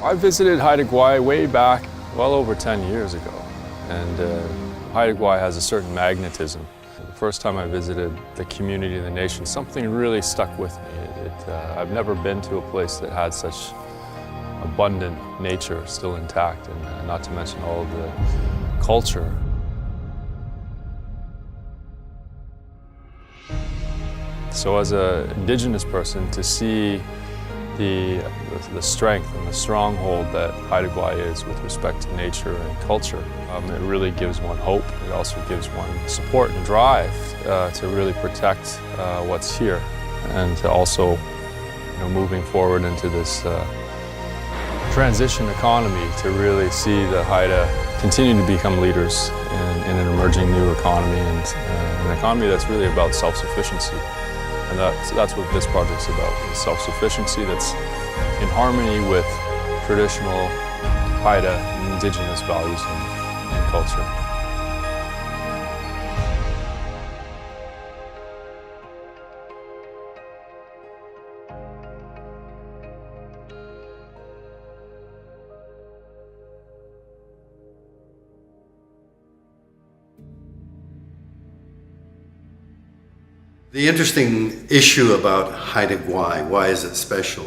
I visited Haida Gwaii way back, well over 10 years ago, and Haida Gwaii has a certain magnetism. The first time I visited the community and the nation, something really stuck with me. I've never been to a place that had such abundant nature still intact, and not to mention all of the culture. So as an Indigenous person, to see the strength and the stronghold that Haida Gwaii is with respect to nature and culture, it really gives one hope. It also gives one support and drive to really protect what's here, and to also, moving forward into this transition economy, to really see the Haida continue to become leaders in an emerging new economy, and an economy that's really about self-sufficiency. And that's what this project's about, is self-sufficiency that's in harmony with traditional Haida and Indigenous values and culture. The interesting issue about Haida Gwaii, why is it special,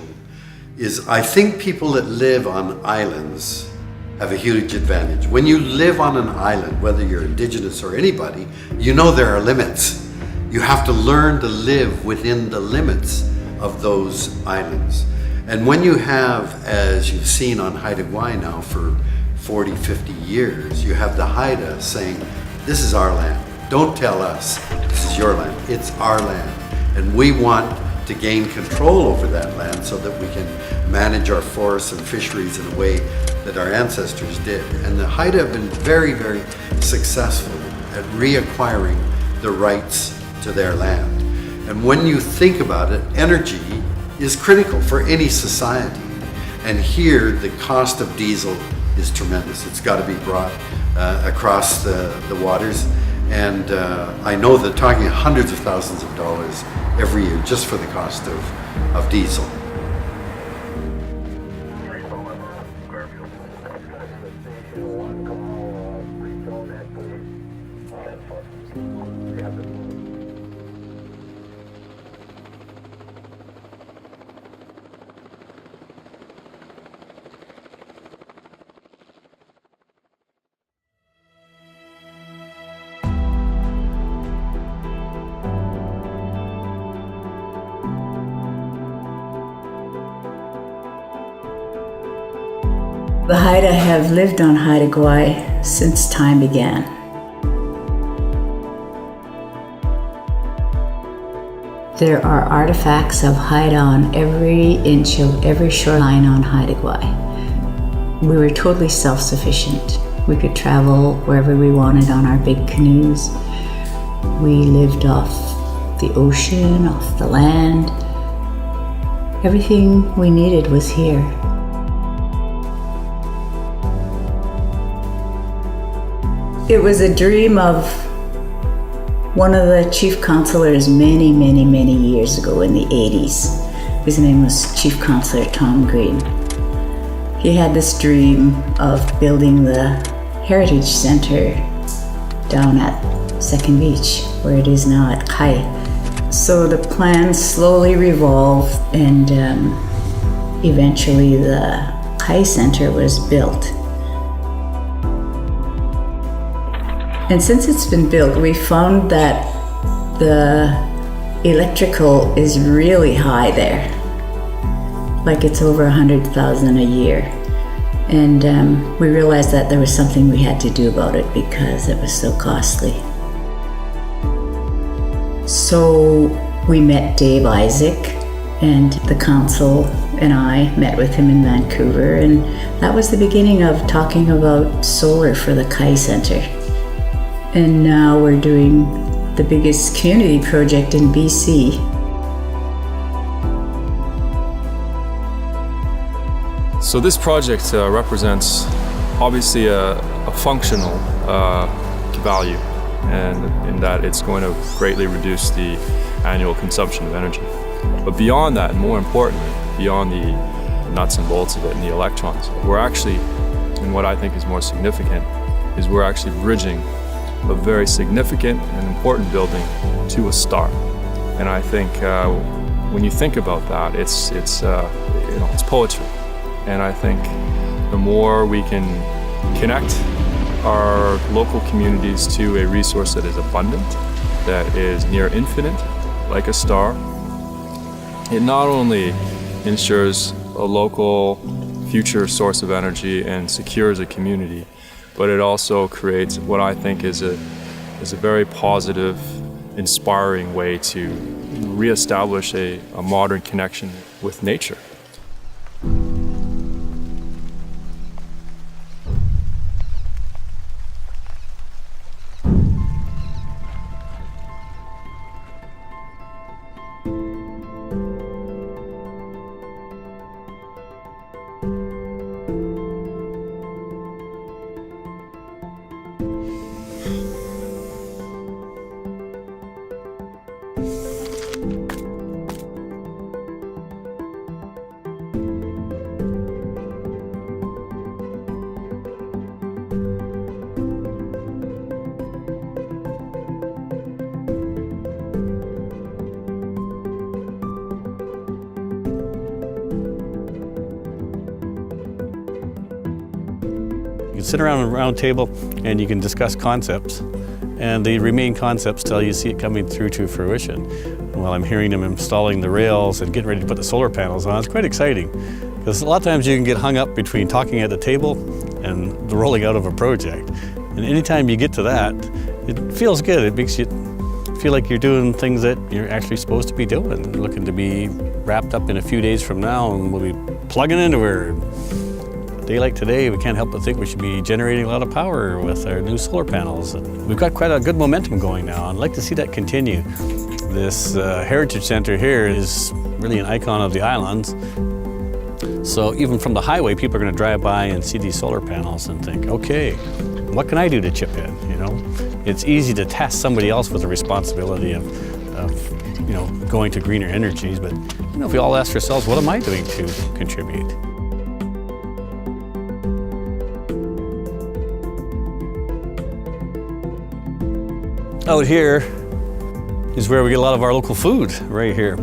is I think people that live on islands have a huge advantage. When you live on an island, whether you're Indigenous or anybody, you know there are limits. You have to learn to live within the limits of those islands. And when you have, as you've seen on Haida Gwaii now for 40, 50 years, you have the Haida saying, this is our land. Don't tell us this is your land, it's our land. And we want to gain control over that land so that we can manage our forests and fisheries in a way that our ancestors did. And the Haida have been very, very successful at reacquiring the rights to their land. And when you think about it, energy is critical for any society. And here, the cost of diesel is tremendous. It's got to be brought across the waters. And I know they're talking hundreds of thousands of dollars every year just for the cost of diesel. The Haida have lived on Haida Gwaii since time began. There are artifacts of Haida on every inch of every shoreline on Haida Gwaii. We were totally self-sufficient. We could travel wherever we wanted on our big canoes. We lived off the ocean, off the land. Everything we needed was here. It was a dream of one of the chief counselors many, many, many years ago in the 80s. His name was Chief Counselor Tom Green. He had this dream of building the Heritage Center down at Second Beach, where it is now at Kai. So the plan slowly revolved, and eventually the Kai Center was built. And since it's been built, we found that the electrical is really high there. Like it's over 100,000 a year. And we realized that there was something we had to do about it because it was so costly. So we met Dave Isaac, and the council and I met with him in Vancouver, and that was the beginning of talking about solar for the Kai Center. And now we're doing the biggest community project in BC. So this project represents obviously a functional value, and in that it's going to greatly reduce the annual consumption of energy. But beyond that, and more importantly, beyond the nuts and bolts of it and the electrons. We're actually, and what I think is more significant, is we're actually bridging a very significant and important building to a star. And I think when you think about that, it's poetry. And I think the more we can connect our local communities to a resource that is abundant, that is near infinite, like a star, it not only ensures a local future source of energy and secures a community, but it also creates what I think is a very positive, inspiring way to reestablish a modern connection with nature. You can sit around a round table and you can discuss concepts, and the remaining concepts till you see it coming through to fruition. And while I'm hearing them installing the rails and getting ready to put the solar panels on, it's quite exciting. Because a lot of times you can get hung up between talking at the table and the rolling out of a project. And anytime you get to that, it feels good. It makes you feel like you're doing things that you're actually supposed to be doing, looking to be wrapped up in a few days from now, and we'll be plugging into her. A day like today, we can't help but think we should be generating a lot of power with our new solar panels. And we've got quite a good momentum going now. I'd like to see that continue. This Heritage Center here is really an icon of the islands. So even from the highway, people are going to drive by and see these solar panels and think, okay, what can I do to chip in? You know, it's easy to task somebody else with the responsibility of going to greener energies. But if we all ask ourselves, what am I doing to contribute? Out here is where we get a lot of our local food, right here.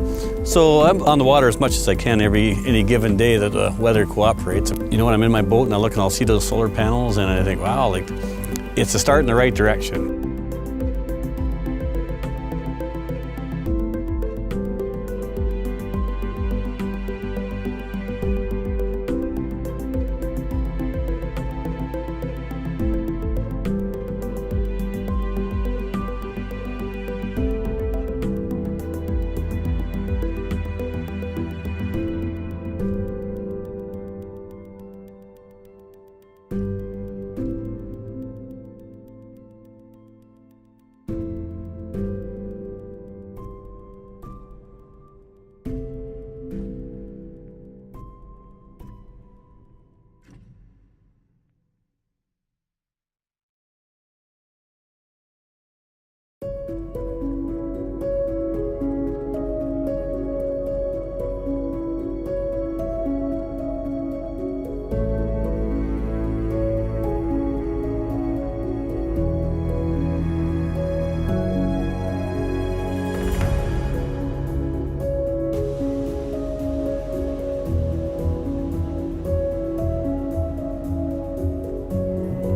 So I'm on the water as much as I can any given day that the weather cooperates. You know, when I'm in my boat and I look and I'll see those solar panels and I think, wow, like, it's a start in the right direction.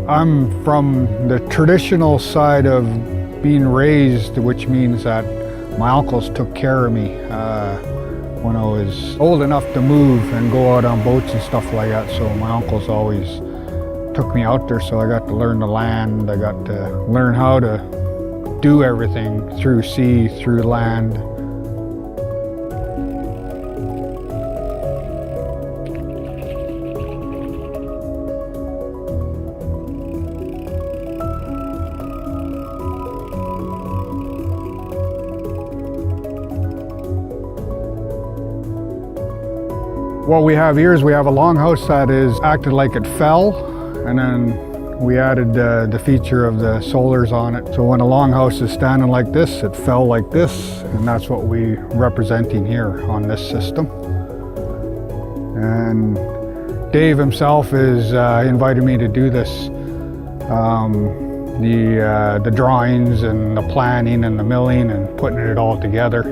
I'm from the traditional side of being raised, which means that my uncles took care of me when I was old enough to move and go out on boats and stuff like that. So my uncles always took me out there, so I got to learn the land. I got to learn how to do everything through sea, through land. What we have here is we have a longhouse that is acted like it fell, and then we added the feature of the solars on it. So when a longhouse is standing like this, it fell like this, and that's what we're representing here on this system. And Dave himself is invited me to do this. The drawings and the planning and the milling and putting it all together.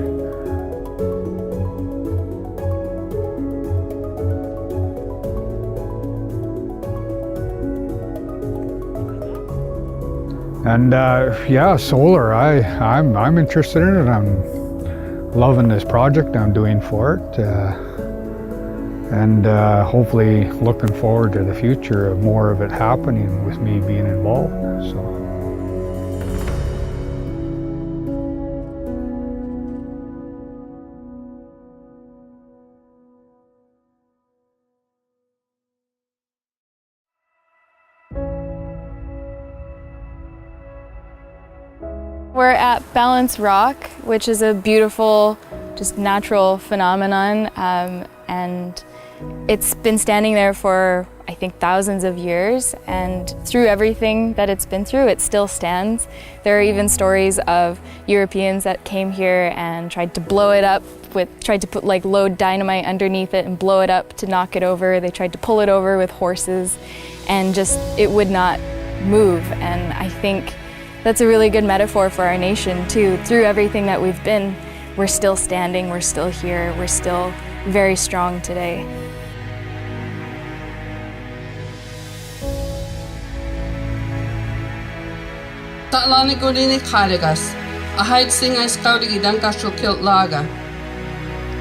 And yeah, solar, I'm interested in it. I'm loving this project I'm doing for it. And hopefully looking forward to the future of more of it happening with me being involved. So. We're at Balance Rock, which is a beautiful, just natural phenomenon, and it's been standing there for, I think, thousands of years, and through everything that it's been through, it still stands. There are even stories of Europeans that came here and tried to blow it up tried to put load dynamite underneath it and blow it up to knock it over. They tried to pull it over with horses, and just, it would not move. And I think that's a really good metaphor for our nation too. Through everything that we've been, we're still standing, we're still here, we're still very strong today. Ta'lani gudini kharigas, ahait singa skaudigi dankasho kilt laga.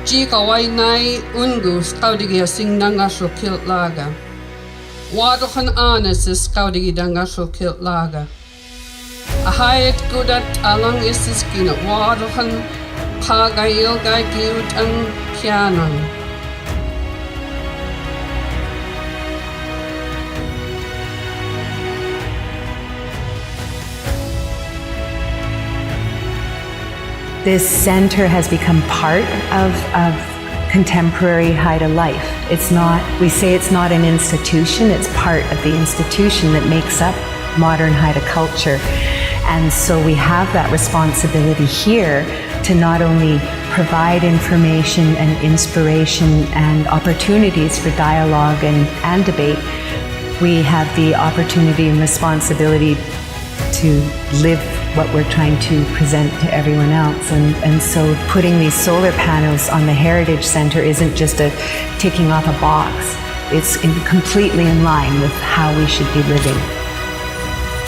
Ji kawai nai ungu skaudigi sing dangasho kilt laga. Wadohan anes skaudigi dangasho kilt laga. Ahayet gudat alang isiskina wadohan pagayil gai giut ang kianan. This center has become part of contemporary Haida life. It's not, we say it's not an institution, it's part of the institution that makes up modern Haida culture. And so we have that responsibility here to not only provide information and inspiration and opportunities for dialogue and debate, we have the opportunity and responsibility to live what we're trying to present to everyone else. And so putting these solar panels on the Heritage Center isn't just a ticking off a box. It's completely in line with how we should be living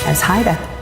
as Haida.